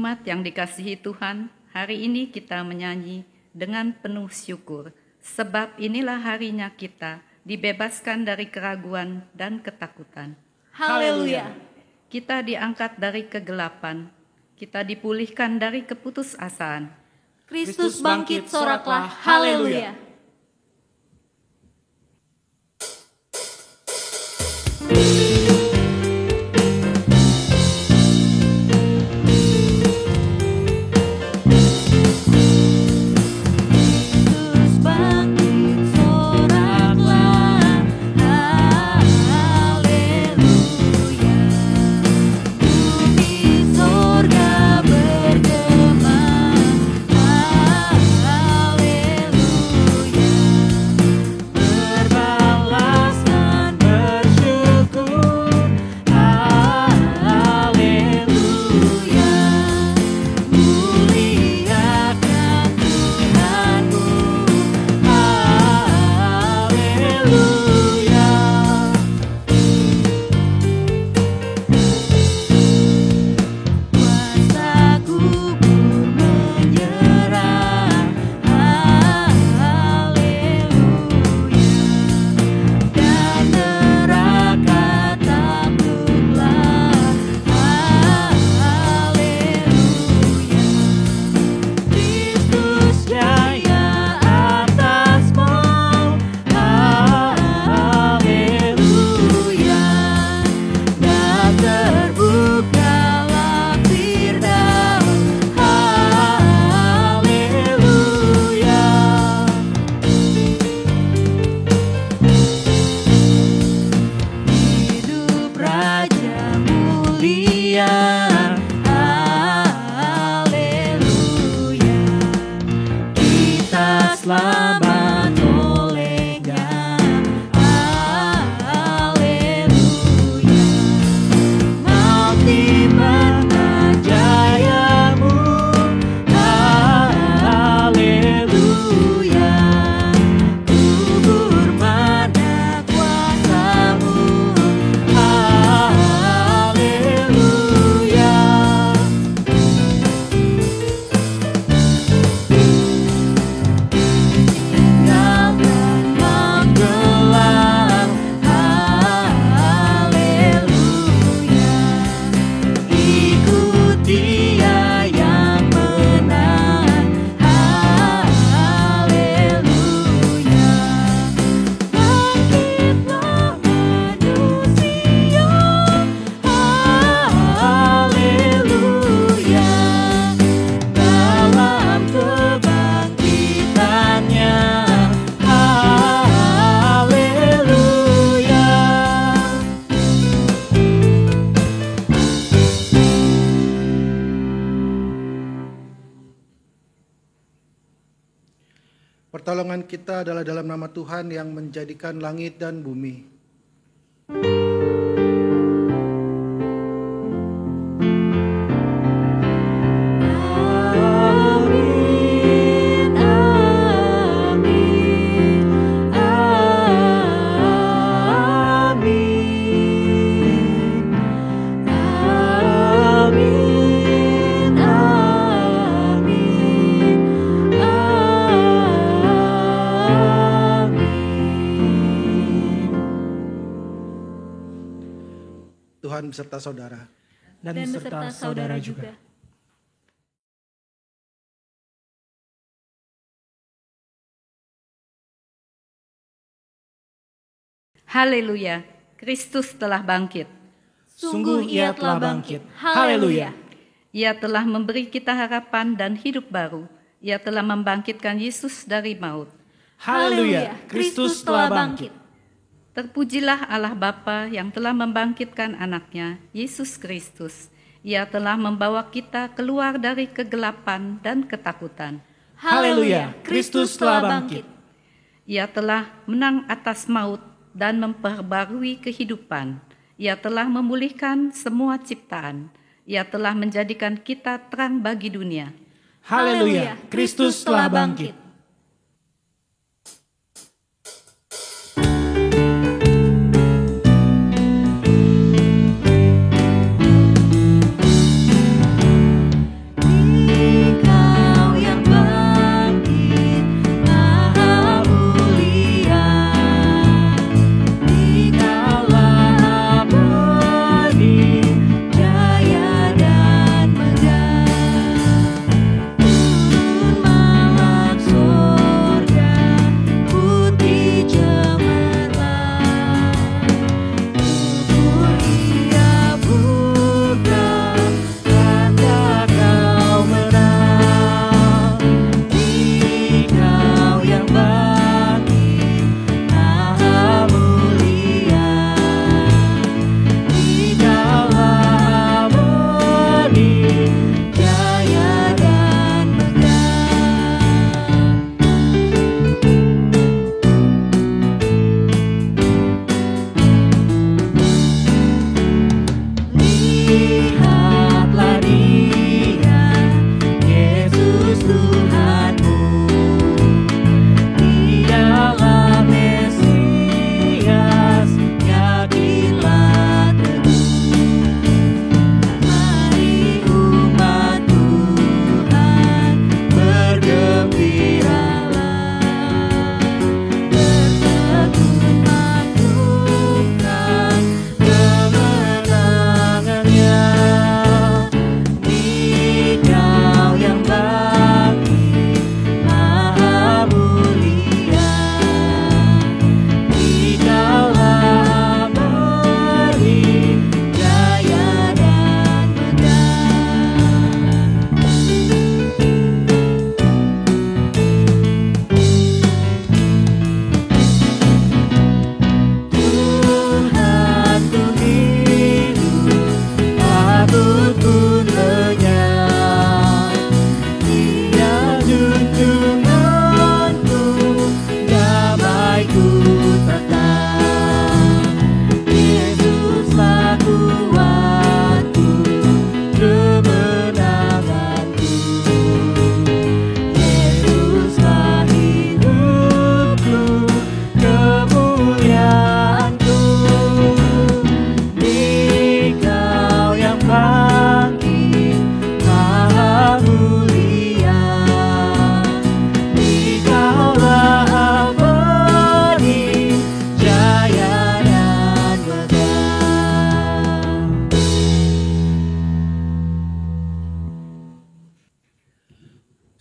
Umat yang dikasihi Tuhan, hari ini kita menyanyi dengan penuh syukur, sebab inilah harinya kita dibebaskan dari keraguan dan ketakutan. Haleluya! Kita diangkat dari kegelapan, kita dipulihkan dari keputusasaan. Kristus bangkit, soraklah, haleluya! Pertolongan kita adalah dalam nama Tuhan yang menjadikan langit dan bumi. Tuhan beserta saudara. Dan beserta saudara juga. Haleluya, Kristus telah bangkit. Sungguh ia telah bangkit. Haleluya. Ia telah memberi kita harapan dan hidup baru. Ia telah membangkitkan Yesus dari maut. Haleluya, Kristus telah bangkit. Terpujilah Allah Bapa yang telah membangkitkan anaknya, Yesus Kristus. Ia telah membawa kita keluar dari kegelapan dan ketakutan. Haleluya, Kristus telah bangkit. Ia telah menang atas maut dan memperbarui kehidupan. Ia telah memulihkan semua ciptaan. Ia telah menjadikan kita terang bagi dunia. Haleluya, Kristus telah bangkit.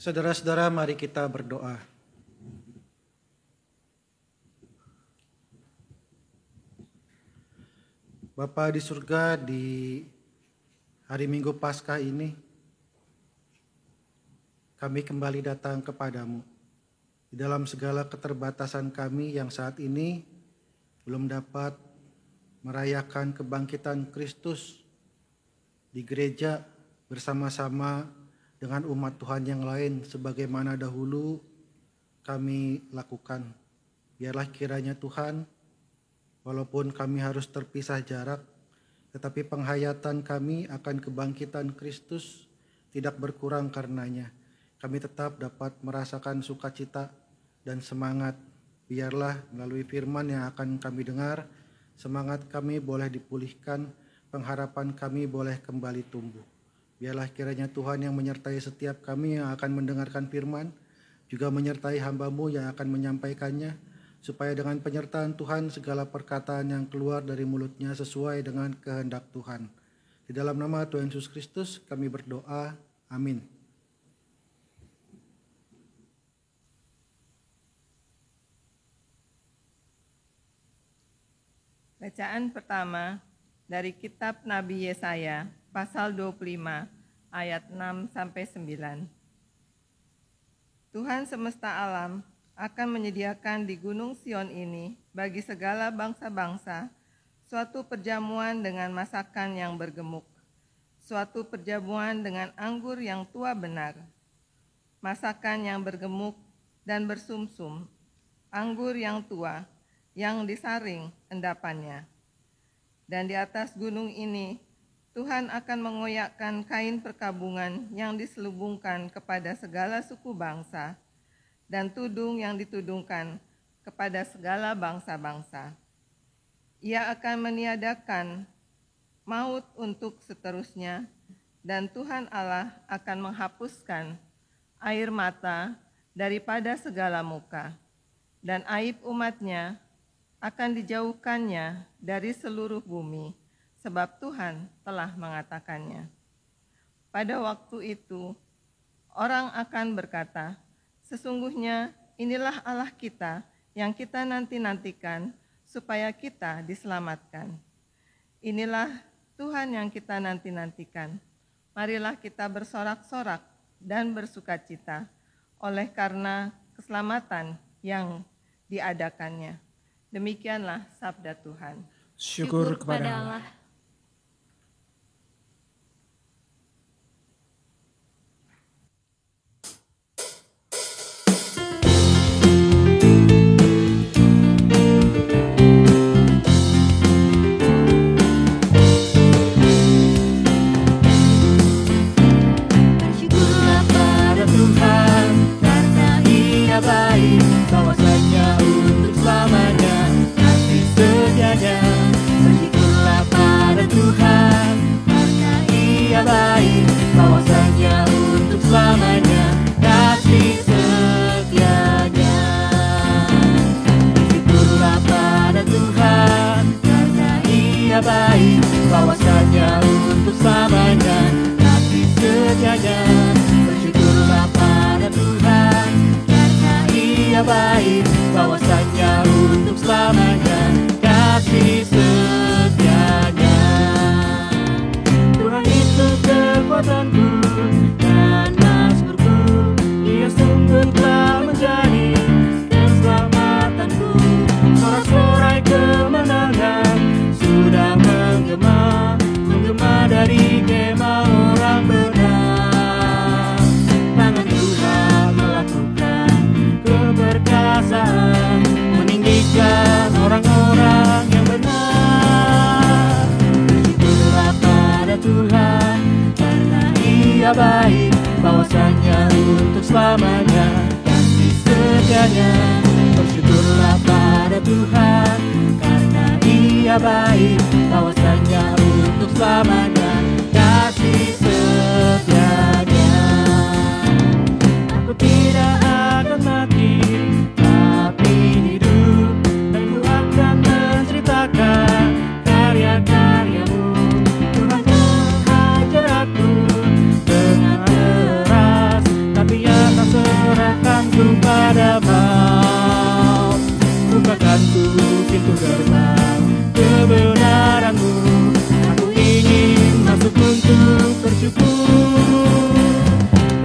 Saudara-saudara, mari kita berdoa. Bapa di surga, di hari Minggu Paskah ini, kami kembali datang kepadamu. Di dalam segala keterbatasan kami yang saat ini belum dapat merayakan kebangkitan Kristus di gereja bersama-sama dengan umat Tuhan yang lain sebagaimana dahulu kami lakukan. Biarlah kiranya Tuhan, walaupun kami harus terpisah jarak, tetapi penghayatan kami akan kebangkitan Kristus tidak berkurang karenanya. Kami tetap dapat merasakan sukacita dan semangat. Biarlah melalui firman yang akan kami dengar, semangat kami boleh dipulihkan, pengharapan kami boleh kembali tumbuh. Biarlah kiranya Tuhan yang menyertai setiap kami yang akan mendengarkan firman, juga menyertai hamba-Mu yang akan menyampaikannya, supaya dengan penyertaan Tuhan segala perkataan yang keluar dari mulutnya sesuai dengan kehendak Tuhan. Di dalam nama Tuhan Yesus Kristus kami berdoa, amin. Bacaan pertama dari kitab Nabi Yesaya, pasal 25, ayat 6-9. Tuhan semesta alam akan menyediakan di Gunung Sion ini bagi segala bangsa-bangsa suatu perjamuan dengan masakan yang bergemuk, suatu perjamuan dengan anggur yang tua benar, masakan yang bergemuk dan bersumsum, anggur yang tua yang disaring endapannya. Dan di atas gunung ini, Tuhan akan mengoyakkan kain perkabungan yang diselubungkan kepada segala suku bangsa, dan tudung yang ditudungkan kepada segala bangsa-bangsa. Ia akan meniadakan maut untuk seterusnya, dan Tuhan Allah akan menghapuskan air mata daripada segala muka, dan aib umatnya akan dijauhkannya dari seluruh bumi, sebab Tuhan telah mengatakannya. Pada waktu itu, orang akan berkata, sesungguhnya inilah Allah kita yang kita nanti-nantikan supaya kita diselamatkan. Inilah Tuhan yang kita nanti-nantikan. Marilah kita bersorak-sorak dan bersukacita oleh karena keselamatan yang diadakannya. Demikianlah sabda Tuhan. Syukur kepada Allah. Bersyukurlah pada Tuhan karena Ia baik, bahwasanya untuk selamanya kasih setianya. Bersyukurlah pada Tuhan karena Ia baik, bahwasanya untuk selamanya kasih setianya. Bersyukurlah pada Tuhan karena Ia baik, bahwasanya untuk selamanya kasih setianya. Bersyukurlah pada Tuhan karena Ia baik, bahwasanya untuk selamanya kasih setianya. Tuhan itu kekuatanku dan mazmurku, Ia sungguh telah menjadi keselamatanku. Sorak-sorai kemenangan sudah menggema dari kemah orang benar. Tangan Tuhan melakukan keperkasaan, meninggikan orang-orang yang benar. Bersyukurlah pada Tuhan karena Ia baik, bahwasanya untuk selamanya kasih setianya. Bersyukurlah pada Tuhan karena Ia baik, bahwasanya untuk selamanya kasih setianya. Aku tidak akan mati, tapi hidup, dan ku akan menceritakan karya-karya-Mu. Tuhan menghajar aku dengan keras, tapi Ia daripada maut. Bukakan ku pintu gerbang kebenaran-Mu, aku ingin masuk untuk bersyukur.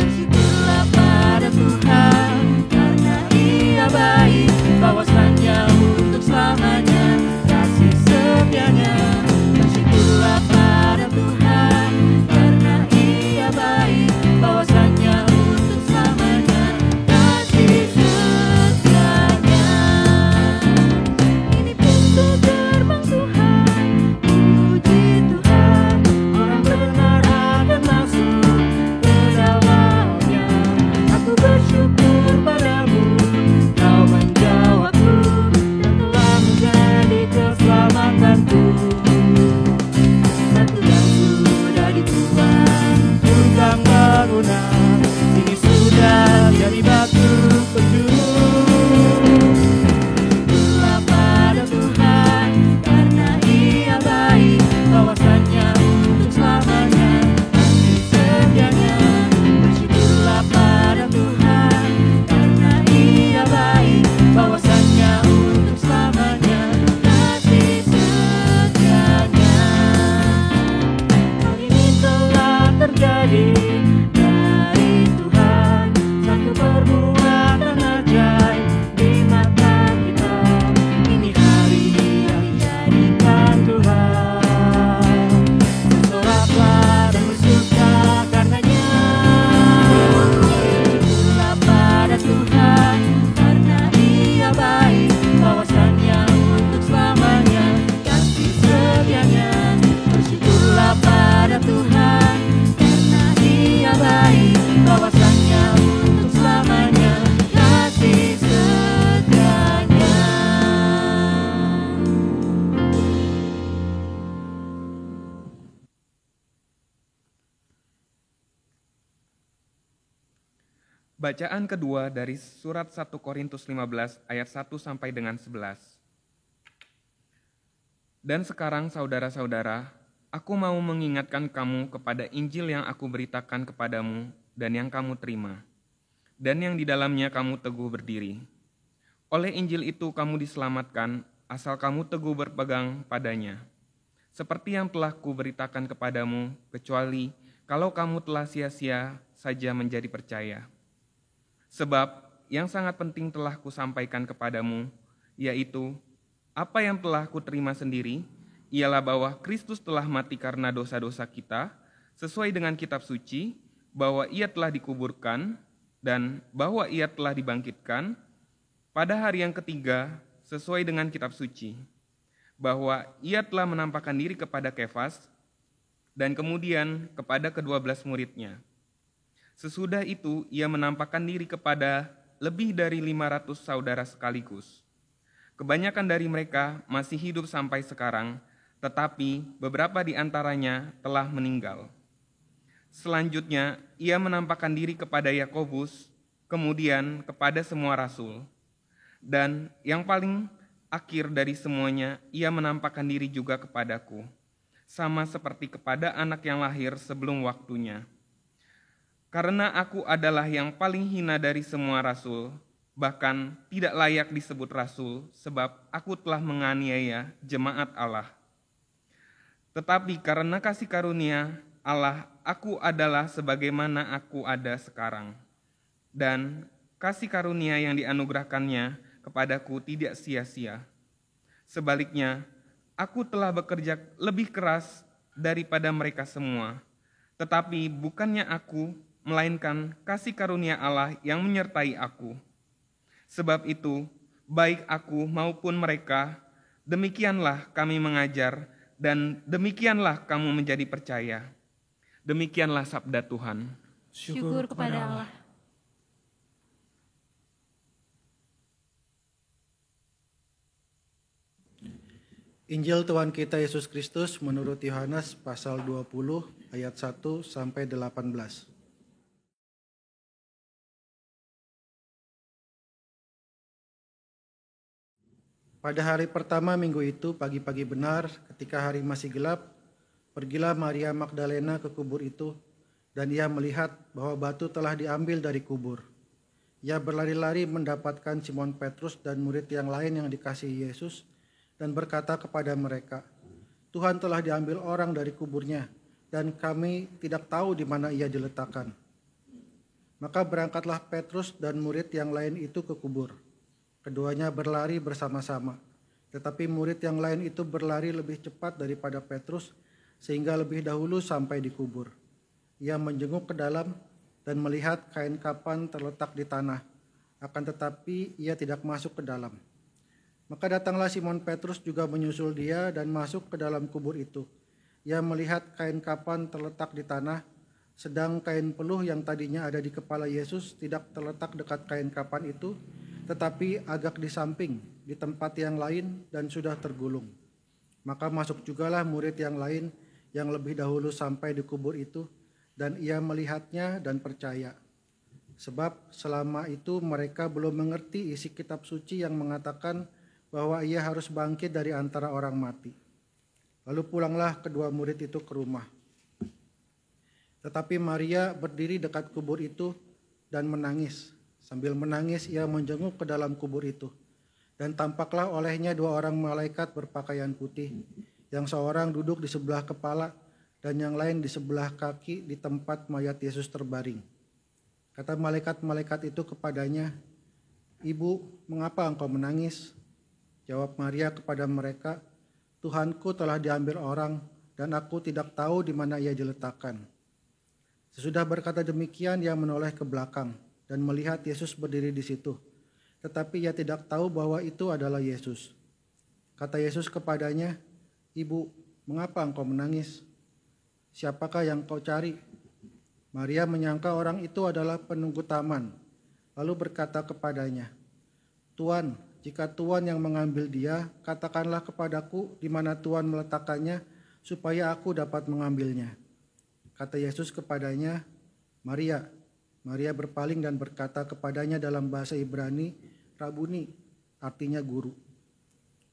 Bersyukurlah pada Tuhan, karena Ia baik, bahwasanya untuk selamanya kasih setianya. Bersyukurlah pada Tuhan, karena Ia baik, bahwasanya untuk selamanya kasih setianya. Ini pintu gerbang Tuhan, puji Tuhan, orang benar akan masuk ke dalamnya. Aku bersyukur padamu, Kau menjawabku dan telah menjadi keselamatanku. Batu yang sudah dibuat tukang bangunan, ini sudah jadi batu penjuru. Bersyukurlah pada Tuhan, karena Ia baik, bahwasanya untuk selamanya kasih setianya. Bersyukurlah pada Tuhan, karena Ia baik, bahwasanya untuk selamanya kasih setianya. Hal ini telah terjadi dari Tuhan, satu perbuatan ajaib di mata kita. Ini hari yang dijadikan Tuhan, bersoraklah dan bersuka karenanya. Bersyukurlah pada Tuhan, karena Ia baik, bahwasanya untuk selamanya kasih setianya. Bersyukurlah pada Tuhan, karena Ia baik, bahwasanya untuk selamanya kasih setianya. Bacaan kedua dari surat 1 Korintus 15 ayat 1 sampai dengan 11. Dan sekarang saudara-saudara, aku mau mengingatkan kamu kepada Injil yang aku beritakan kepadamu dan yang kamu terima, dan yang di dalamnya kamu teguh berdiri. Oleh Injil itu kamu diselamatkan, asal kamu teguh berpegang padanya. Seperti yang telah kuberitakan kepadamu, kecuali kalau kamu telah sia-sia saja menjadi percaya. Sebab yang sangat penting telah kusampaikan kepadamu, yaitu apa yang telah kuterima sendiri, ialah bahwa Kristus telah mati karena dosa-dosa kita, sesuai dengan kitab suci, bahwa Ia telah dikuburkan, dan bahwa Ia telah dibangkitkan pada hari yang ketiga, sesuai dengan kitab suci, bahwa Ia telah menampakkan diri kepada Kefas, dan kemudian kepada ke-12 murid-Nya. Sesudah itu, Ia menampakkan diri kepada lebih dari 500 saudara sekaligus. Kebanyakan dari mereka masih hidup sampai sekarang, tetapi beberapa di antaranya telah meninggal. Selanjutnya, Ia menampakkan diri kepada Yakobus, kemudian kepada semua rasul. Dan yang paling akhir dari semuanya, Ia menampakkan diri juga kepadaku, sama seperti kepada anak yang lahir sebelum waktunya. Karena aku adalah yang paling hina dari semua rasul, bahkan tidak layak disebut rasul, sebab aku telah menganiaya jemaat Allah. Tetapi karena kasih karunia Allah, aku adalah sebagaimana aku ada sekarang. Dan kasih karunia yang dianugerahkannya kepadaku tidak sia-sia. Sebaliknya, aku telah bekerja lebih keras daripada mereka semua. Tetapi bukannya aku, melainkan kasih karunia Allah yang menyertai aku. Sebab itu, baik aku maupun mereka, demikianlah kami mengajar, dan demikianlah kamu menjadi percaya. Demikianlah sabda Tuhan. Syukur kepada Allah. Injil Tuhan kita Yesus Kristus menurut Yohanes pasal 20 ayat 1 sampai 18. Pada hari pertama minggu itu, pagi-pagi benar, ketika hari masih gelap, pergilah Maria Magdalena ke kubur itu, dan ia melihat bahwa batu telah diambil dari kubur. Ia berlari-lari mendapatkan Simon Petrus dan murid yang lain yang dikasihi Yesus dan berkata kepada mereka, "Tuhan telah diambil orang dari kuburnya dan kami tidak tahu di mana ia diletakkan." Maka berangkatlah Petrus dan murid yang lain itu ke kubur. Keduanya berlari bersama-sama, tetapi murid yang lain itu berlari lebih cepat daripada Petrus sehingga lebih dahulu sampai di kubur. Ia menjenguk ke dalam dan melihat kain kapan terletak di tanah, akan tetapi ia tidak masuk ke dalam. Maka datanglah Simon Petrus juga menyusul dia dan masuk ke dalam kubur itu. Ia melihat kain kapan terletak di tanah, sedang kain peluh yang tadinya ada di kepala Yesus tidak terletak dekat kain kapan itu, tetapi agak di samping, di tempat yang lain dan sudah tergulung. Maka masuk jugalah murid yang lain yang lebih dahulu sampai di kubur itu, dan ia melihatnya dan percaya. Sebab selama itu mereka belum mengerti isi kitab suci yang mengatakan bahwa ia harus bangkit dari antara orang mati. Lalu pulanglah kedua murid itu ke rumah. Tetapi Maria berdiri dekat kubur itu dan menangis. Sambil menangis ia menjenguk ke dalam kubur itu. Dan tampaklah olehnya dua orang malaikat berpakaian putih, yang seorang duduk di sebelah kepala dan yang lain di sebelah kaki di tempat mayat Yesus terbaring. Kata malaikat-malaikat itu kepadanya, "Ibu, mengapa engkau menangis?" Jawab Maria kepada mereka, "Tuhanku telah diambil orang dan aku tidak tahu di mana ia diletakkan." Sesudah berkata demikian, ia menoleh ke belakang dan melihat Yesus berdiri di situ. Tetapi ia tidak tahu bahwa itu adalah Yesus. Kata Yesus kepadanya, "Ibu, mengapa engkau menangis? Siapakah yang kau cari?" Maria menyangka orang itu adalah penunggu taman, lalu berkata kepadanya, "Tuan, jika Tuan yang mengambil dia, katakanlah kepadaku di mana Tuan meletakkannya, supaya aku dapat mengambilnya." Kata Yesus kepadanya, "Maria." Maria berpaling dan berkata kepadanya dalam bahasa Ibrani, "Rabuni," artinya guru.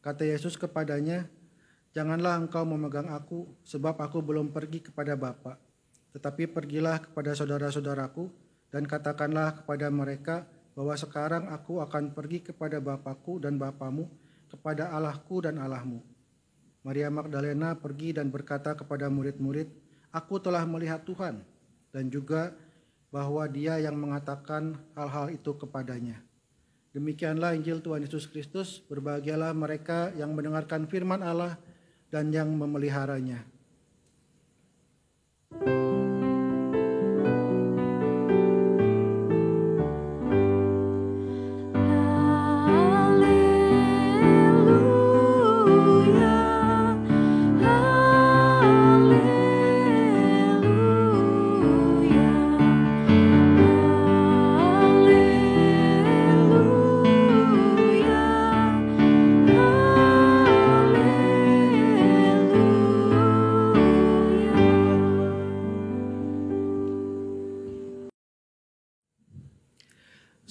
Kata Yesus kepadanya, "Janganlah engkau memegang aku, sebab aku belum pergi kepada Bapa. Tetapi pergilah kepada saudara-saudaraku dan katakanlah kepada mereka bahwa sekarang aku akan pergi kepada Bapakku dan Bapamu, kepada Allahku dan Allahmu." Maria Magdalena pergi dan berkata kepada murid-murid, "Aku telah melihat Tuhan," dan juga bahwa Dia yang mengatakan hal-hal itu kepadanya. Demikianlah Injil Tuhan Yesus Kristus. Berbahagialah mereka yang mendengarkan firman Allah dan yang memeliharanya.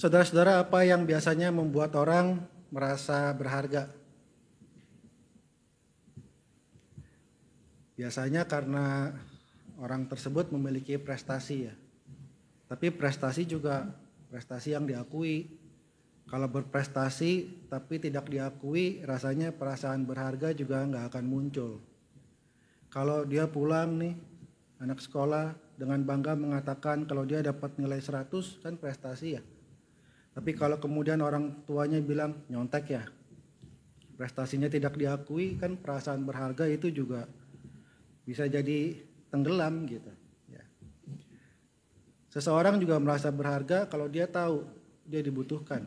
Saudara-saudara, apa yang biasanya membuat orang merasa berharga? Biasanya karena orang tersebut memiliki prestasi ya. Tapi prestasi juga prestasi yang diakui. Kalau berprestasi tapi tidak diakui, rasanya perasaan berharga juga nggak akan muncul. Kalau dia pulang nih, anak sekolah dengan bangga mengatakan kalau dia dapat nilai 100, kan prestasi ya. Tapi kalau kemudian orang tuanya bilang nyontek ya, prestasinya tidak diakui, kan perasaan berharga itu juga bisa jadi tenggelam gitu. Ya. Seseorang juga merasa berharga kalau dia tahu dia dibutuhkan.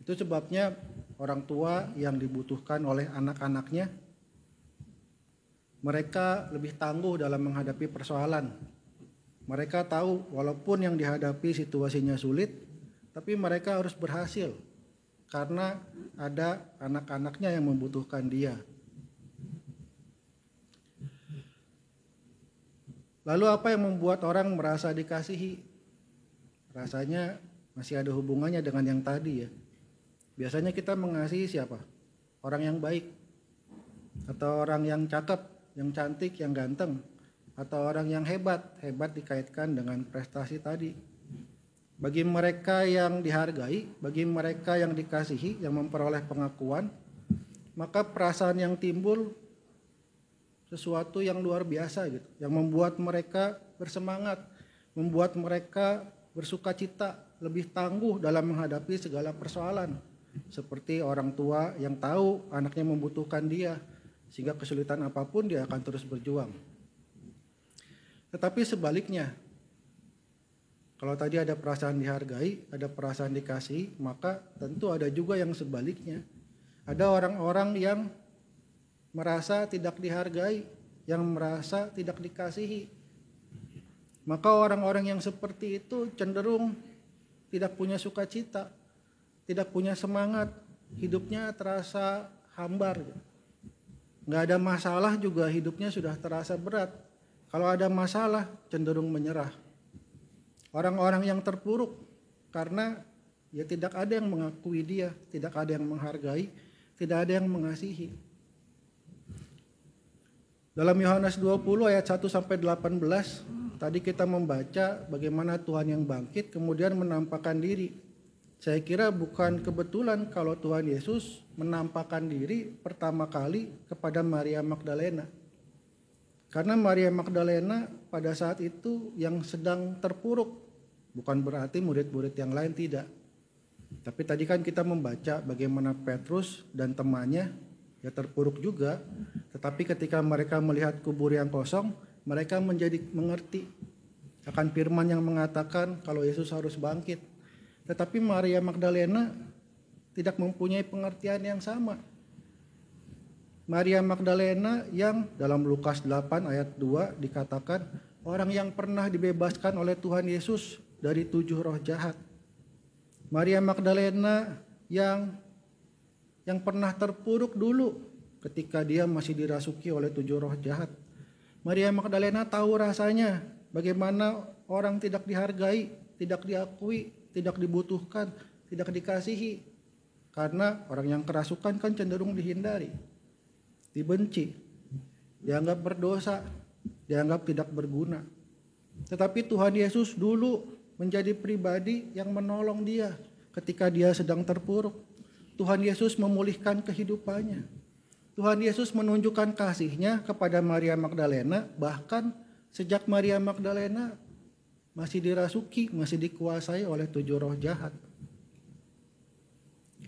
Itu sebabnya orang tua yang dibutuhkan oleh anak-anaknya, mereka lebih tangguh dalam menghadapi persoalan. Mereka tahu walaupun yang dihadapi situasinya sulit, tapi mereka harus berhasil karena ada anak-anaknya yang membutuhkan dia. Lalu apa yang membuat orang merasa dikasihi? Rasanya masih ada hubungannya dengan yang tadi ya. Biasanya kita mengasihi siapa? Orang yang baik, atau orang yang cakep, yang cantik, yang ganteng, atau orang yang hebat. Hebat dikaitkan dengan prestasi tadi. bagi mereka yang dihargai, bagi mereka yang dikasihi, yang memperoleh pengakuan, maka perasaan yang timbul sesuatu yang luar biasa gitu, yang membuat mereka bersemangat, membuat mereka bersukacita, lebih tangguh dalam menghadapi segala persoalan. Seperti orang tua yang tahu anaknya membutuhkan dia, sehingga kesulitan apapun dia akan terus berjuang. Tetapi sebaliknya, kalau tadi ada perasaan dihargai, ada perasaan dikasihi, maka tentu ada juga yang sebaliknya. Ada orang-orang yang merasa tidak dihargai, yang merasa tidak dikasihi. Maka orang-orang yang seperti itu cenderung tidak punya sukacita, tidak punya semangat, hidupnya terasa hambar. Nggak ada masalah juga hidupnya sudah terasa berat. Kalau ada masalah cenderung menyerah. Orang-orang yang terpuruk karena ya tidak ada yang mengakui dia, tidak ada yang menghargai, tidak ada yang mengasihi. Dalam Yohanes 20 ayat 1 sampai 18, tadi kita membaca bagaimana Tuhan yang bangkit kemudian menampakkan diri. Saya kira bukan kebetulan kalau Tuhan Yesus menampakkan diri pertama kali kepada Maria Magdalena. Karena Maria Magdalena pada saat itu yang sedang terpuruk, bukan berarti murid-murid yang lain tidak. Tapi tadi kan kita membaca bagaimana Petrus dan temannya ya terpuruk juga, tetapi ketika mereka melihat kubur yang kosong, mereka menjadi mengerti akan firman yang mengatakan kalau Yesus harus bangkit. Tetapi Maria Magdalena tidak mempunyai pengertian yang sama. Maria Magdalena yang dalam Lukas 8 ayat 2 dikatakan orang yang pernah dibebaskan oleh Tuhan Yesus dari 7 roh jahat. Maria Magdalena yang pernah terpuruk dulu ketika dia masih dirasuki oleh 7 roh jahat. Maria Magdalena tahu rasanya bagaimana orang tidak dihargai, tidak diakui, tidak dibutuhkan, tidak dikasihi. Karena orang yang kerasukan kan cenderung dihindari, dibenci, dianggap berdosa, dianggap tidak berguna. Tetapi Tuhan Yesus dulu menjadi pribadi yang menolong dia ketika dia sedang terpuruk. Tuhan Yesus memulihkan kehidupannya. Tuhan Yesus menunjukkan kasih-Nya kepada Maria Magdalena, bahkan sejak Maria Magdalena masih dirasuki, masih dikuasai oleh 7 roh jahat.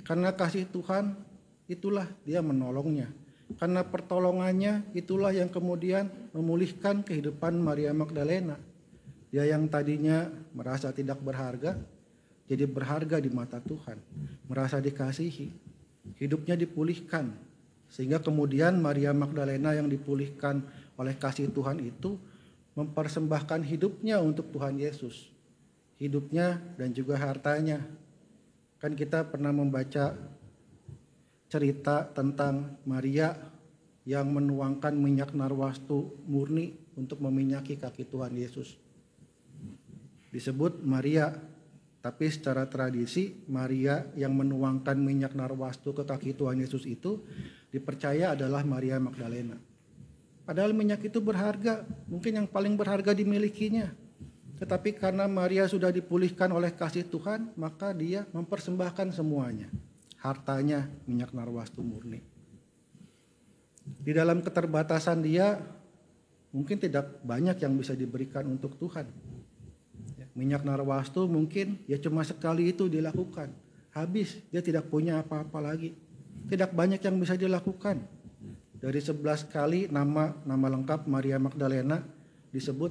Karena kasih Tuhan, itulah dia menolongnya. Karena pertolongannya, itulah yang kemudian memulihkan kehidupan Maria Magdalena. Dia yang tadinya merasa tidak berharga, jadi berharga di mata Tuhan. Merasa dikasihi, hidupnya dipulihkan. Sehingga kemudian Maria Magdalena yang dipulihkan oleh kasih Tuhan itu mempersembahkan hidupnya untuk Tuhan Yesus. Hidupnya dan juga hartanya. Kan kita pernah membaca cerita tentang Maria yang menuangkan minyak narwastu murni untuk meminyaki kaki Tuhan Yesus. Disebut Maria, tapi secara tradisi Maria yang menuangkan minyak narwastu ke kaki Tuhan Yesus itu dipercaya adalah Maria Magdalena. Padahal minyak itu berharga, mungkin yang paling berharga dimilikinya. Tetapi karena Maria sudah dipulihkan oleh kasih Tuhan, maka dia mempersembahkan semuanya. Hartanya minyak narwastu murni. Di dalam keterbatasan dia, mungkin tidak banyak yang bisa diberikan untuk Tuhan. Minyak narwastu mungkin ya cuma sekali itu dilakukan. Habis, dia tidak punya apa-apa lagi. Tidak banyak yang bisa dilakukan. Dari 11 kali nama lengkap Maria Magdalena disebut,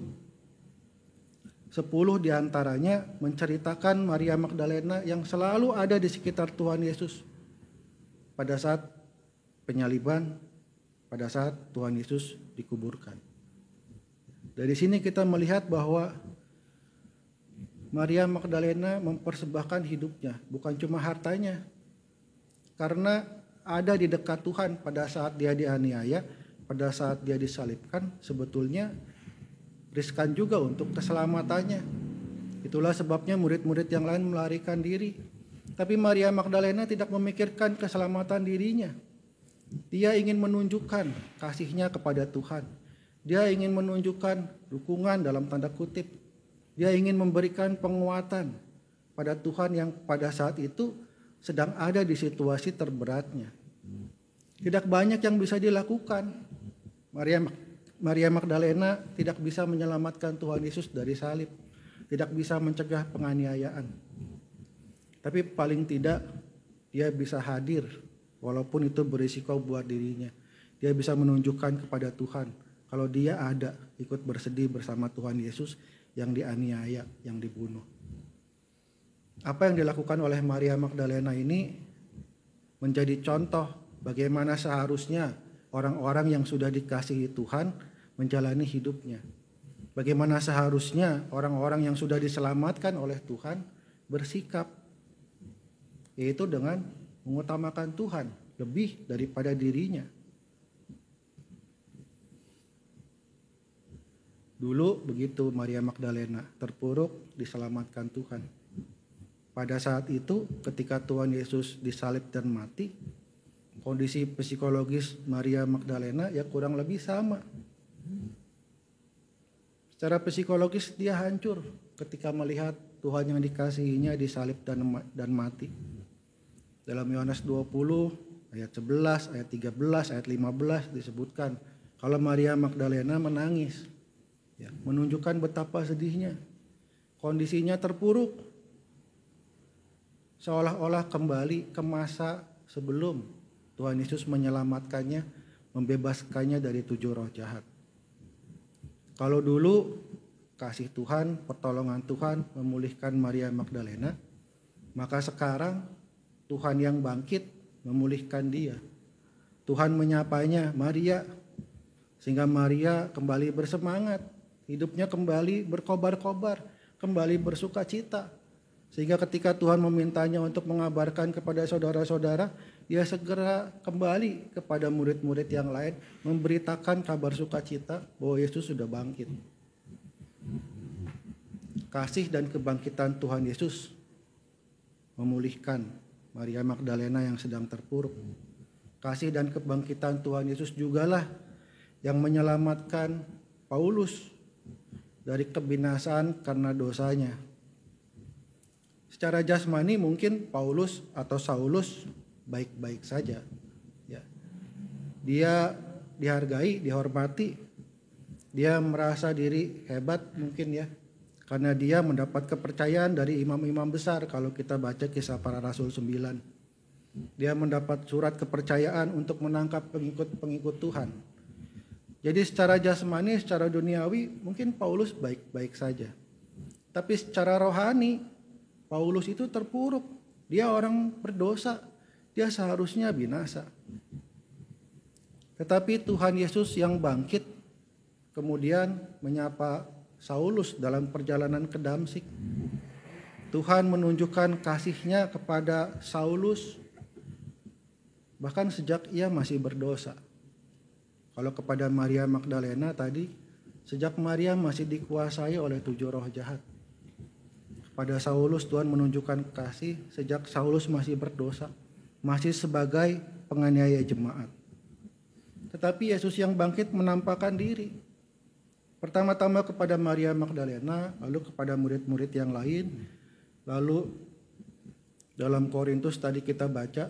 10 diantaranya menceritakan Maria Magdalena yang selalu ada di sekitar Tuhan Yesus pada saat penyaliban, pada saat Tuhan Yesus dikuburkan. Dari sini kita melihat bahwa Maria Magdalena mempersembahkan hidupnya, bukan cuma hartanya. Karena ada di dekat Tuhan pada saat dia dianiaya, pada saat dia disalibkan, sebetulnya riskan juga untuk keselamatannya. Itulah sebabnya murid-murid yang lain melarikan diri. Tapi Maria Magdalena tidak memikirkan keselamatan dirinya. Dia ingin menunjukkan kasih-Nya kepada Tuhan. Dia ingin menunjukkan dukungan dalam tanda kutip. Dia ingin memberikan penguatan. pada Tuhan yang pada saat itu sedang ada di situasi terberatnya. Tidak banyak yang bisa dilakukan. Maria Magdalena tidak bisa menyelamatkan Tuhan Yesus dari salib, tidak bisa mencegah penganiayaan. Tapi paling tidak dia bisa hadir, walaupun itu berisiko buat dirinya. Dia bisa menunjukkan kepada Tuhan kalau dia ada, ikut bersedih bersama Tuhan Yesus yang dianiaya, yang dibunuh. Apa yang dilakukan oleh Maria Magdalena ini menjadi contoh bagaimana seharusnya orang-orang yang sudah dikasihi Tuhan menjalani hidupnya. Bagaimana seharusnya orang-orang yang sudah diselamatkan oleh Tuhan bersikap, yaitu dengan mengutamakan Tuhan lebih daripada dirinya. Dulu begitu Maria Magdalena terpuruk diselamatkan Tuhan. Pada saat itu ketika Tuhan Yesus disalib dan mati, kondisi psikologis Maria Magdalena ya kurang lebih sama. Secara psikologis dia hancur ketika melihat Tuhan yang dikasihinya disalib dan mati. Dalam Yohanes 20 ayat 11, ayat 13, ayat 15 disebutkan kalau Maria Magdalena menangis. Ya, menunjukkan betapa sedihnya. Kondisinya terpuruk. Seolah-olah kembali ke masa sebelum Tuhan Yesus menyelamatkannya, membebaskannya dari 7 roh jahat. Kalau dulu kasih Tuhan, pertolongan Tuhan memulihkan Maria Magdalena, maka sekarang Tuhan yang bangkit memulihkan dia. Tuhan menyapanya, Maria, sehingga Maria kembali bersemangat. Hidupnya kembali berkobar-kobar, kembali bersuka cita. Sehingga ketika Tuhan memintanya untuk mengabarkan kepada saudara-saudara, dia segera kembali kepada murid-murid yang lain, memberitakan kabar sukacita bahwa Yesus sudah bangkit. Kasih dan kebangkitan Tuhan Yesus memulihkan Maria Magdalena yang sedang terpuruk. Kasih dan kebangkitan Tuhan Yesus jugalah yang menyelamatkan Paulus dari kebinasaan karena dosanya. Secara jasmani mungkin Paulus atau Saulus baik-baik saja. Ya. Dia dihargai, dihormati. Dia merasa diri hebat mungkin ya. Karena dia mendapat kepercayaan dari imam-imam besar kalau kita baca Kisah Para Rasul 9. Dia mendapat surat kepercayaan untuk menangkap pengikut-pengikut Tuhan. Jadi secara jasmani, secara duniawi mungkin Paulus baik-baik saja. Tapi secara rohani Paulus itu terpuruk. Dia orang berdosa. Dia seharusnya binasa. Tetapi Tuhan Yesus yang bangkit kemudian menyapa Saulus dalam perjalanan ke Damsyik. Tuhan menunjukkan kasih-Nya kepada Saulus bahkan sejak ia masih berdosa. Kalau kepada Maria Magdalena tadi, sejak Maria masih dikuasai oleh 7 roh jahat. Kepada Saulus Tuhan menunjukkan kasih sejak Saulus masih berdosa, masih sebagai penganiaya jemaat. Tetapi Yesus yang bangkit menampakkan diri. Pertama-tama kepada Maria Magdalena, lalu kepada murid-murid yang lain, lalu dalam Korintus tadi kita baca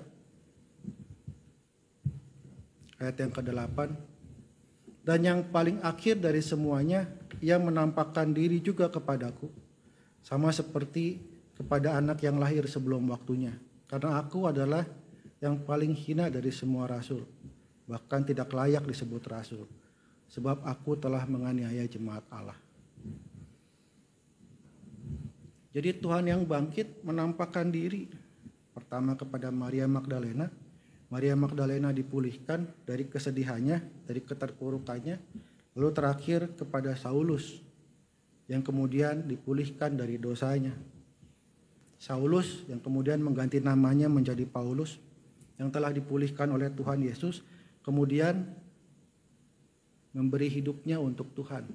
ayat yang ke-8. Dan yang paling akhir dari semuanya, ia menampakkan diri juga kepadaku, sama seperti kepada anak yang lahir sebelum waktunya. Karena aku adalah yang paling hina dari semua rasul, bahkan tidak layak disebut rasul, sebab aku telah menganiaya jemaat Allah. Jadi Tuhan yang bangkit menampakkan diri, pertama kepada Maria Magdalena. Maria Magdalena dipulihkan dari kesedihannya, dari keterpurukannya, lalu terakhir kepada Saulus yang kemudian dipulihkan dari dosanya. Saulus yang kemudian mengganti namanya menjadi Paulus, yang telah dipulihkan oleh Tuhan Yesus, kemudian memberi hidupnya untuk Tuhan.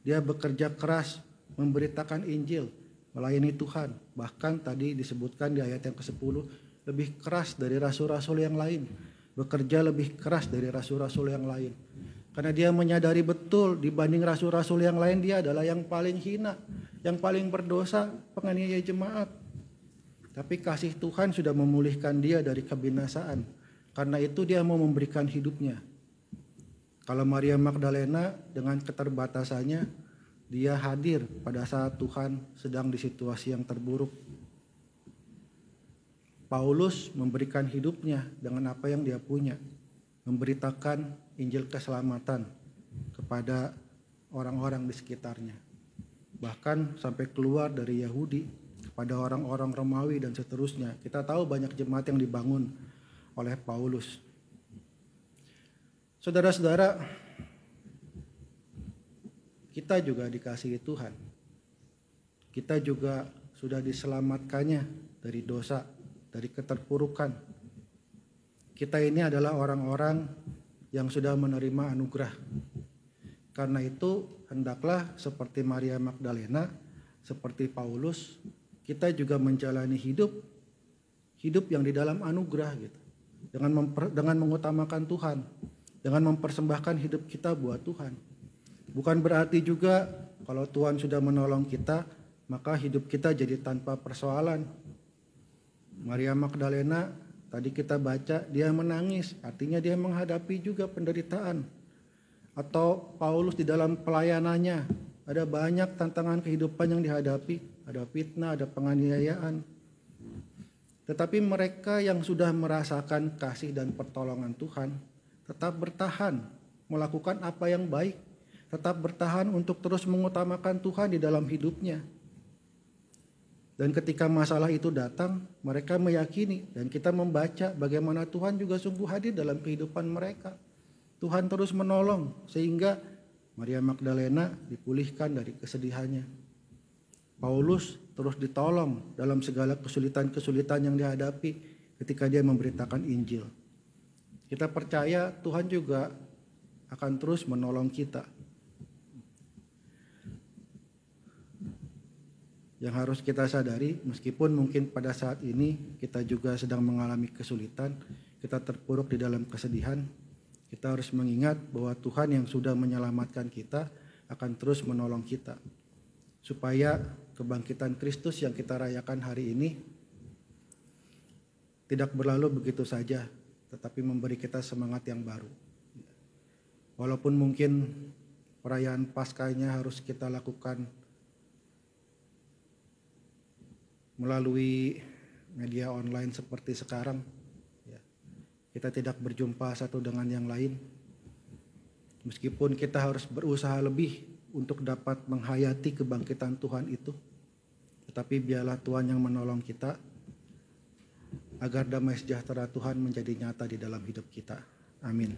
Dia bekerja keras memberitakan Injil, melayani Tuhan. Bahkan tadi disebutkan di ayat yang ke-10, lebih keras dari rasul-rasul yang lain, bekerja lebih keras dari rasul-rasul yang lain. Karena dia menyadari betul dibanding rasul-rasul yang lain dia adalah yang paling hina, yang paling berdosa, penganiaya jemaat. Tapi kasih Tuhan sudah memulihkan dia dari kebinasaan. Karena itu dia mau memberikan hidupnya. Kalau Maria Magdalena dengan keterbatasannya, dia hadir pada saat Tuhan sedang di situasi yang terburuk. Paulus memberikan hidupnya dengan apa yang dia punya, memberitakan Injil keselamatan kepada orang-orang di sekitarnya. Bahkan sampai keluar dari Yahudi kepada orang-orang Romawi dan seterusnya. Kita tahu banyak jemaat yang dibangun oleh Paulus. Saudara-saudara, kita juga dikasihi Tuhan. Kita juga sudah diselamatkannya dari dosa, dari keterpurukan. Kita ini adalah orang-orang yang sudah menerima anugerah. Karena itu hendaklah seperti Maria Magdalena, seperti Paulus, kita juga menjalani hidup yang di dalam anugerah gitu. Dengan mengutamakan Tuhan, dengan mempersembahkan hidup kita buat Tuhan. Bukan berarti juga kalau Tuhan sudah menolong kita, maka hidup kita jadi tanpa persoalan. Maria Magdalena tadi kita baca dia menangis, artinya dia menghadapi juga penderitaan. Atau Paulus di dalam pelayanannya, ada banyak tantangan kehidupan yang dihadapi, ada fitnah, ada penganiayaan. Tetapi mereka yang sudah merasakan kasih dan pertolongan Tuhan, tetap bertahan melakukan apa yang baik, tetap bertahan untuk terus mengutamakan Tuhan di dalam hidupnya. Dan ketika masalah itu datang, mereka meyakini dan kita membaca bagaimana Tuhan juga sungguh hadir dalam kehidupan mereka. Tuhan terus menolong sehingga Maria Magdalena dipulihkan dari kesedihannya. Paulus terus ditolong dalam segala kesulitan-kesulitan yang dihadapi ketika dia memberitakan Injil. Kita percaya Tuhan juga akan terus menolong kita. Yang harus kita sadari, meskipun mungkin pada saat ini kita juga sedang mengalami kesulitan, kita terpuruk di dalam kesedihan, kita harus mengingat bahwa Tuhan yang sudah menyelamatkan kita akan terus menolong kita. Supaya kebangkitan Kristus yang kita rayakan hari ini tidak berlalu begitu saja, tetapi memberi kita semangat yang baru. Walaupun mungkin perayaan Paskahnya harus kita lakukan melalui media online seperti sekarang, kita tidak berjumpa satu dengan yang lain. Meskipun kita harus berusaha lebih untuk dapat menghayati kebangkitan Tuhan itu, tetapi biarlah Tuhan yang menolong kita agar damai sejahtera Tuhan menjadi nyata di dalam hidup kita. Amin.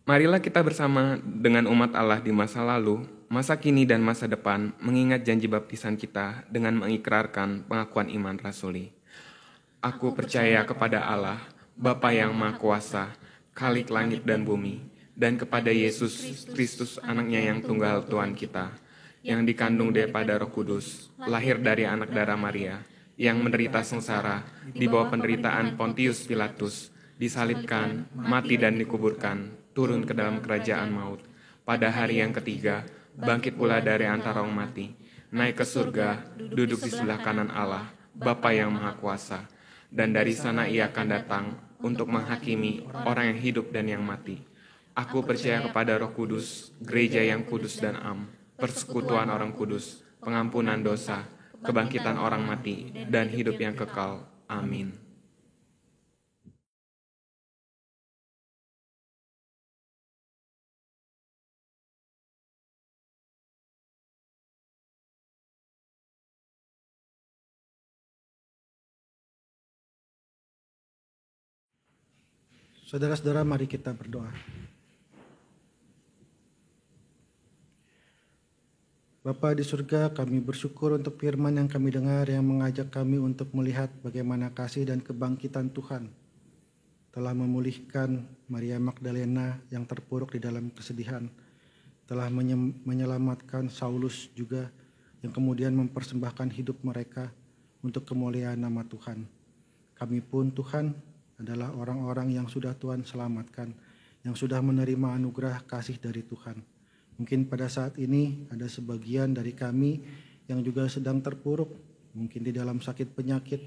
Marilah kita bersama dengan umat Allah di masa lalu, masa kini dan masa depan mengingat janji baptisan kita dengan mengikrarkan pengakuan iman rasuli. Aku percaya kepada Allah, Bapa yang Maha Kuasa, Khalik langit dan bumi, dan kepada Yesus Kristus anaknya yang tunggal Tuhan kita, yang dikandung daripada Roh Kudus, lahir dari anak darah Maria, yang menderita sengsara di bawah penderitaan Pontius Pilatus, disalibkan, mati dan dikuburkan, turun ke dalam kerajaan maut. Pada hari yang ketiga, bangkit pula dari antara orang mati, naik ke surga, duduk di sebelah kanan Allah, Bapa yang Maha Kuasa. Dan dari sana ia akan datang untuk menghakimi orang yang hidup dan yang mati. Aku percaya kepada Roh Kudus, gereja yang kudus dan am, persekutuan orang kudus, pengampunan dosa, kebangkitan orang mati, dan hidup yang kekal. Amin. Saudara-saudara, mari kita berdoa. Bapa di surga, kami bersyukur untuk firman yang kami dengar yang mengajak kami untuk melihat bagaimana kasih dan kebangkitan Tuhan telah memulihkan Maria Magdalena yang terpuruk di dalam kesedihan, telah menyelamatkan Saulus juga yang kemudian mempersembahkan hidup mereka untuk kemuliaan nama Tuhan. Kami pun Tuhan adalah orang-orang yang sudah Tuhan selamatkan, yang sudah menerima anugerah kasih dari Tuhan. Mungkin pada saat ini ada sebagian dari kami yang juga sedang terpuruk, mungkin di dalam sakit penyakit,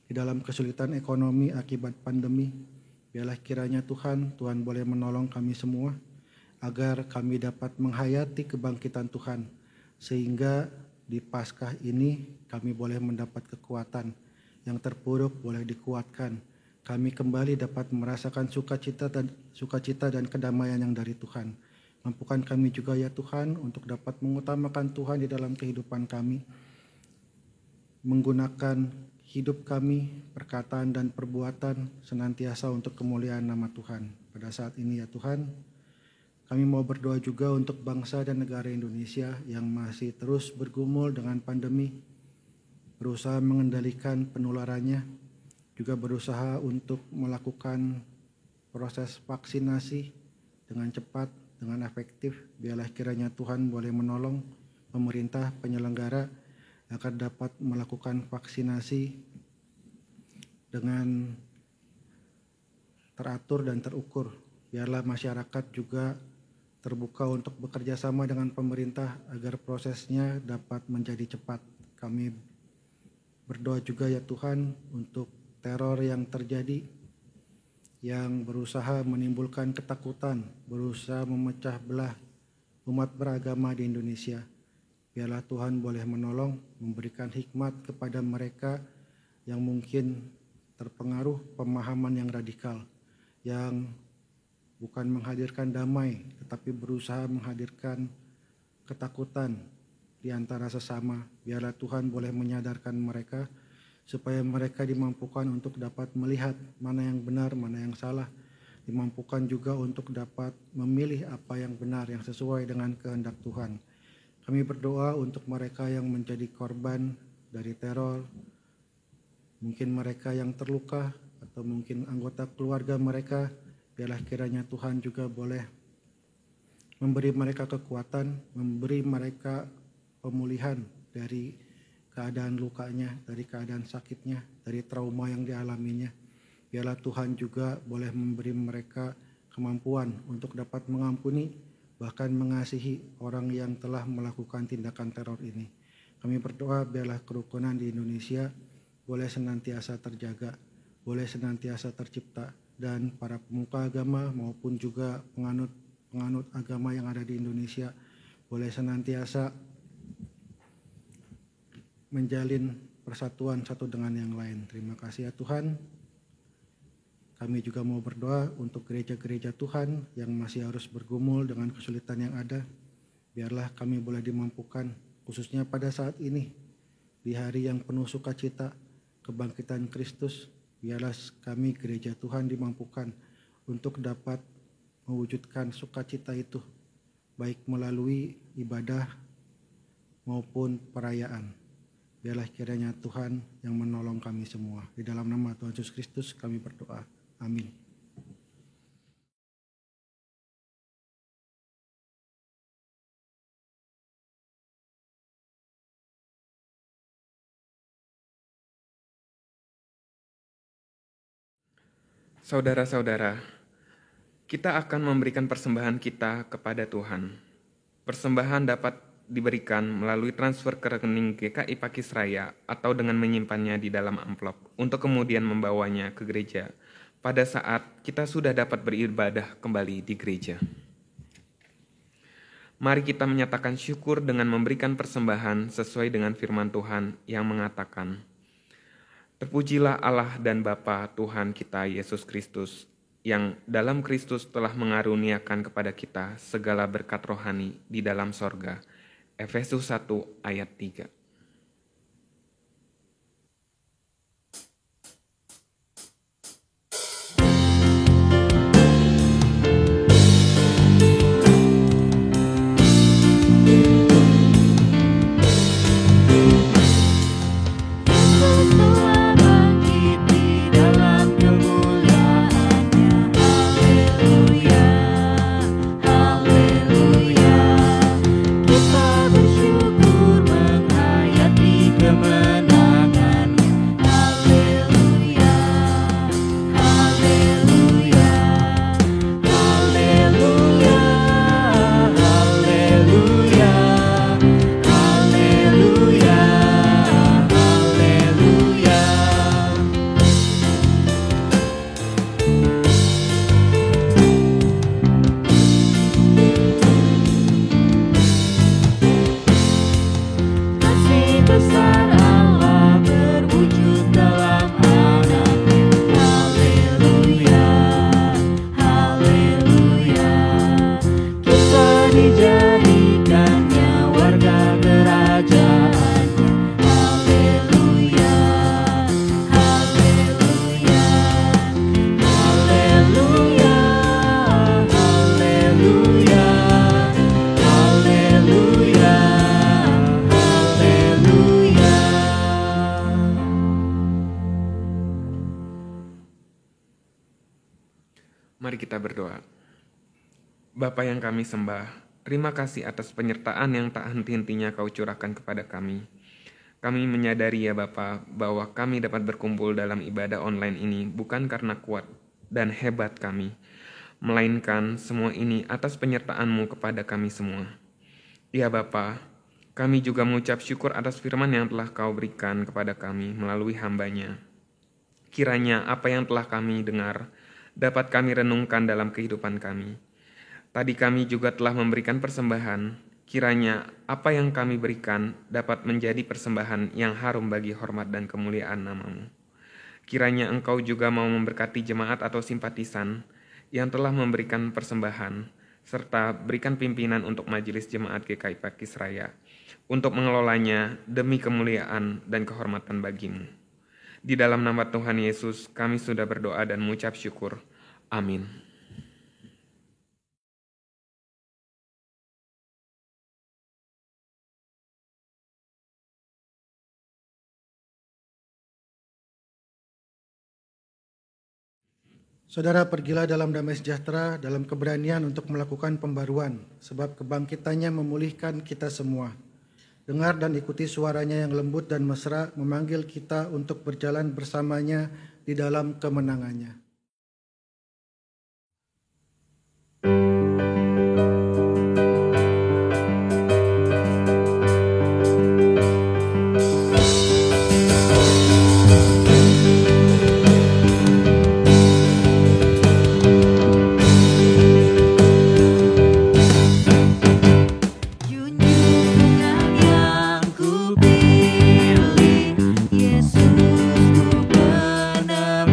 di dalam kesulitan ekonomi akibat pandemi. Biarlah kiranya Tuhan boleh menolong kami semua, agar kami dapat menghayati kebangkitan Tuhan, sehingga di Paskah ini kami boleh mendapat kekuatan, yang terpuruk boleh dikuatkan, kami kembali dapat merasakan sukacita dan kedamaian yang dari Tuhan. Mampukan kami juga ya Tuhan untuk dapat mengutamakan Tuhan di dalam kehidupan kami, menggunakan hidup kami, perkataan dan perbuatan senantiasa untuk kemuliaan nama Tuhan. Pada saat ini ya Tuhan, kami mau berdoa juga untuk bangsa dan negara Indonesia yang masih terus bergumul dengan pandemi, berusaha mengendalikan penularannya, juga berusaha untuk melakukan proses vaksinasi dengan cepat, dengan efektif. Biarlah kiranya Tuhan boleh menolong pemerintah penyelenggara agar dapat melakukan vaksinasi dengan teratur dan terukur. Biarlah masyarakat juga terbuka untuk bekerja sama dengan pemerintah agar prosesnya dapat menjadi cepat. Kami berdoa juga ya Tuhan untuk teror yang terjadi, yang berusaha menimbulkan ketakutan, berusaha memecah belah umat beragama di Indonesia. Biarlah Tuhan boleh menolong, memberikan hikmat kepada mereka yang mungkin terpengaruh pemahaman yang radikal, yang bukan menghadirkan damai, tetapi berusaha menghadirkan ketakutan di antara sesama. Biarlah Tuhan boleh menyadarkan mereka, supaya mereka dimampukan untuk dapat melihat mana yang benar, mana yang salah. Dimampukan juga untuk dapat memilih apa yang benar, yang sesuai dengan kehendak Tuhan. Kami berdoa untuk mereka yang menjadi korban dari teror, mungkin mereka yang terluka, atau mungkin anggota keluarga mereka. Biarlah kiranya Tuhan juga boleh memberi mereka kekuatan, memberi mereka pemulihan dari keadaan lukanya, dari keadaan sakitnya, dari trauma yang dialaminya. Biarlah Tuhan juga boleh memberi mereka kemampuan untuk dapat mengampuni, bahkan mengasihi orang yang telah melakukan tindakan teror ini. Kami berdoa biarlah kerukunan di Indonesia boleh senantiasa terjaga, boleh senantiasa tercipta, dan para pemuka agama maupun juga penganut agama yang ada di Indonesia boleh senantiasa menjalin persatuan satu dengan yang lain. Terima kasih ya Tuhan. Kami juga mau berdoa untuk gereja-gereja Tuhan yang masih harus bergumul dengan kesulitan yang ada. Biarlah kami boleh dimampukan, khususnya pada saat ini, di hari yang penuh sukacita, kebangkitan Kristus. Biarlah kami gereja Tuhan dimampukan untuk dapat mewujudkan sukacita itu, baik melalui ibadah maupun perayaan. Biarlah kiranya Tuhan yang menolong kami semua. Di dalam nama Tuhan Yesus Kristus kami berdoa. Amin. Saudara-saudara, kita akan memberikan persembahan kita kepada Tuhan. Persembahan dapat diberikan melalui transfer ke rekening GKI Pakisraya atau dengan menyimpannya di dalam amplop untuk kemudian membawanya ke gereja pada saat kita sudah dapat beribadah kembali di gereja. Mari kita menyatakan syukur dengan memberikan persembahan sesuai dengan firman Tuhan yang mengatakan, "Terpujilah Allah dan Bapa Tuhan kita Yesus Kristus, yang dalam Kristus telah mengaruniakan kepada kita segala berkat rohani di dalam sorga." Efesus 1 ayat 3. Bapa yang kami sembah, terima kasih atas penyertaan yang tak henti-hentinya Kau curahkan kepada kami. Kami menyadari ya Bapa, bahwa kami dapat berkumpul dalam ibadah online ini bukan karena kuat dan hebat kami, melainkan semua ini atas penyertaan-Mu kepada kami semua. Ya Bapa, kami juga mengucap syukur atas firman yang telah Kau berikan kepada kami melalui hamba-Nya. Kiranya apa yang telah kami dengar dapat kami renungkan dalam kehidupan kami. Tadi kami juga telah memberikan persembahan. Kiranya apa yang kami berikan dapat menjadi persembahan yang harum bagi hormat dan kemuliaan nama-Mu. Kiranya Engkau juga mau memberkati jemaat atau simpatisan yang telah memberikan persembahan, serta berikan pimpinan untuk majelis jemaat GKI Pakis Raya, untuk mengelolanya demi kemuliaan dan kehormatan bagi-Mu. Di dalam nama Tuhan Yesus, kami sudah berdoa dan mengucap syukur. Amin. Saudara, pergilah dalam damai sejahtera, dalam keberanian untuk melakukan pembaruan, sebab kebangkitannya memulihkan kita semua. Dengar dan ikuti suaranya yang lembut dan mesra, memanggil kita untuk berjalan bersamanya di dalam kemenangannya. Yesus ku benar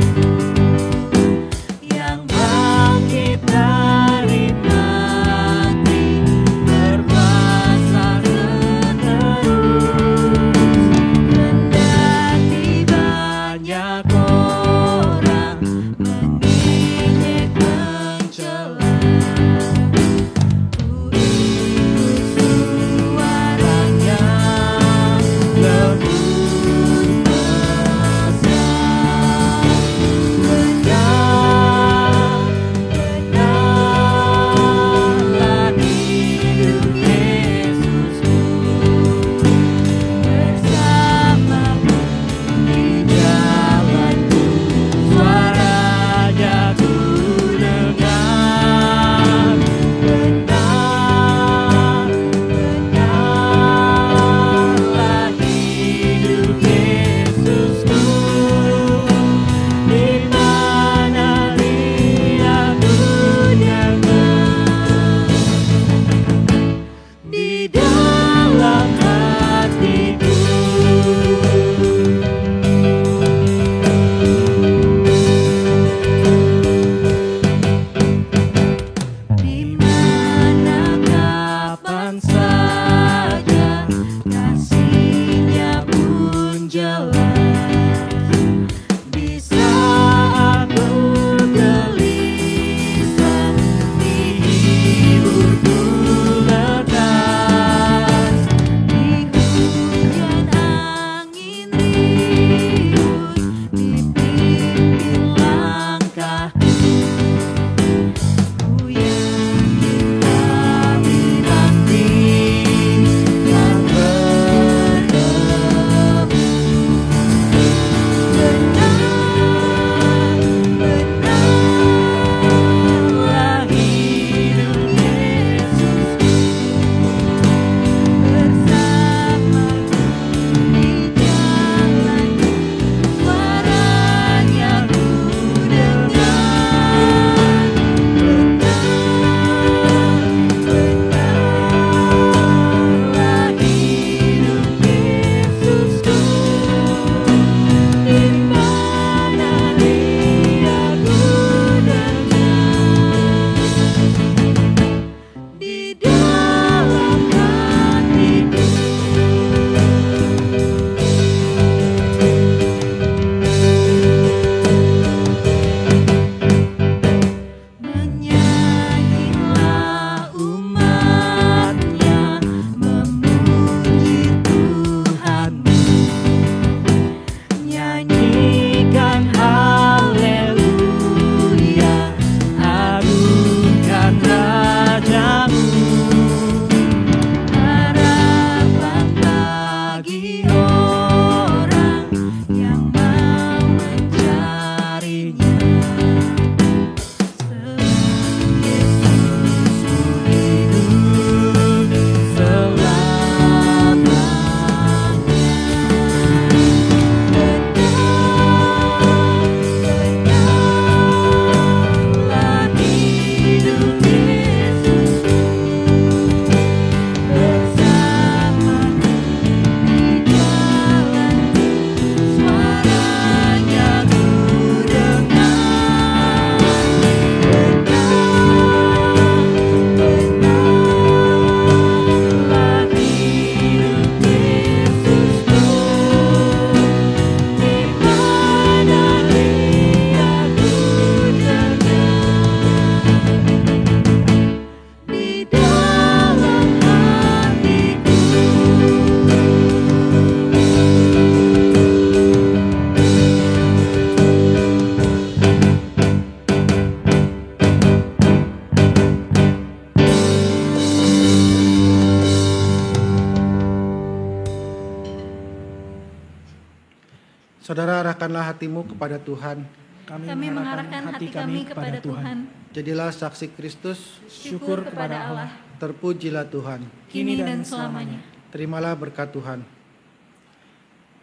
Saudara, arahkanlah hatimu kepada Tuhan. Kami mengarahkan hati kami kepada Tuhan. Jadilah saksi Kristus. Syukur kepada Allah, Terpujilah Tuhan. kini dan selamanya. Terimalah berkat Tuhan.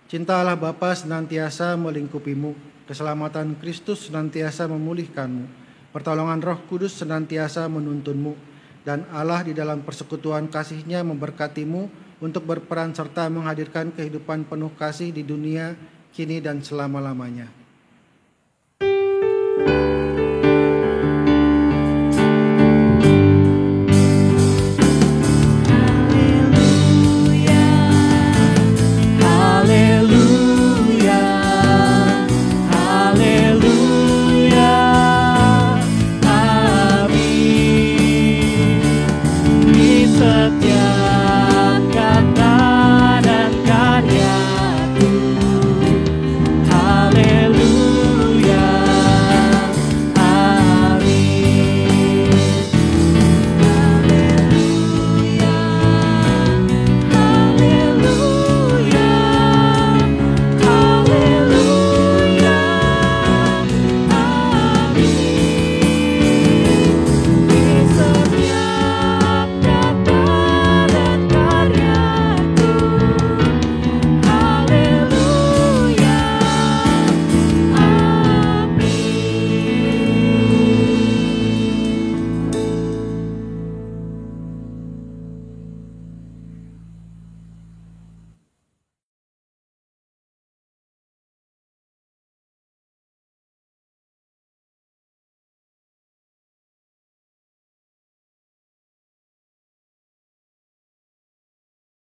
Cinta Allah Bapa senantiasa melingkupimu. Keselamatan Kristus senantiasa memulihkanmu. Pertolongan Roh Kudus senantiasa menuntunmu. Dan Allah di dalam persekutuan kasih-Nya memberkatimu untuk berperan serta menghadirkan kehidupan penuh kasih di dunia, kini dan selama-lamanya.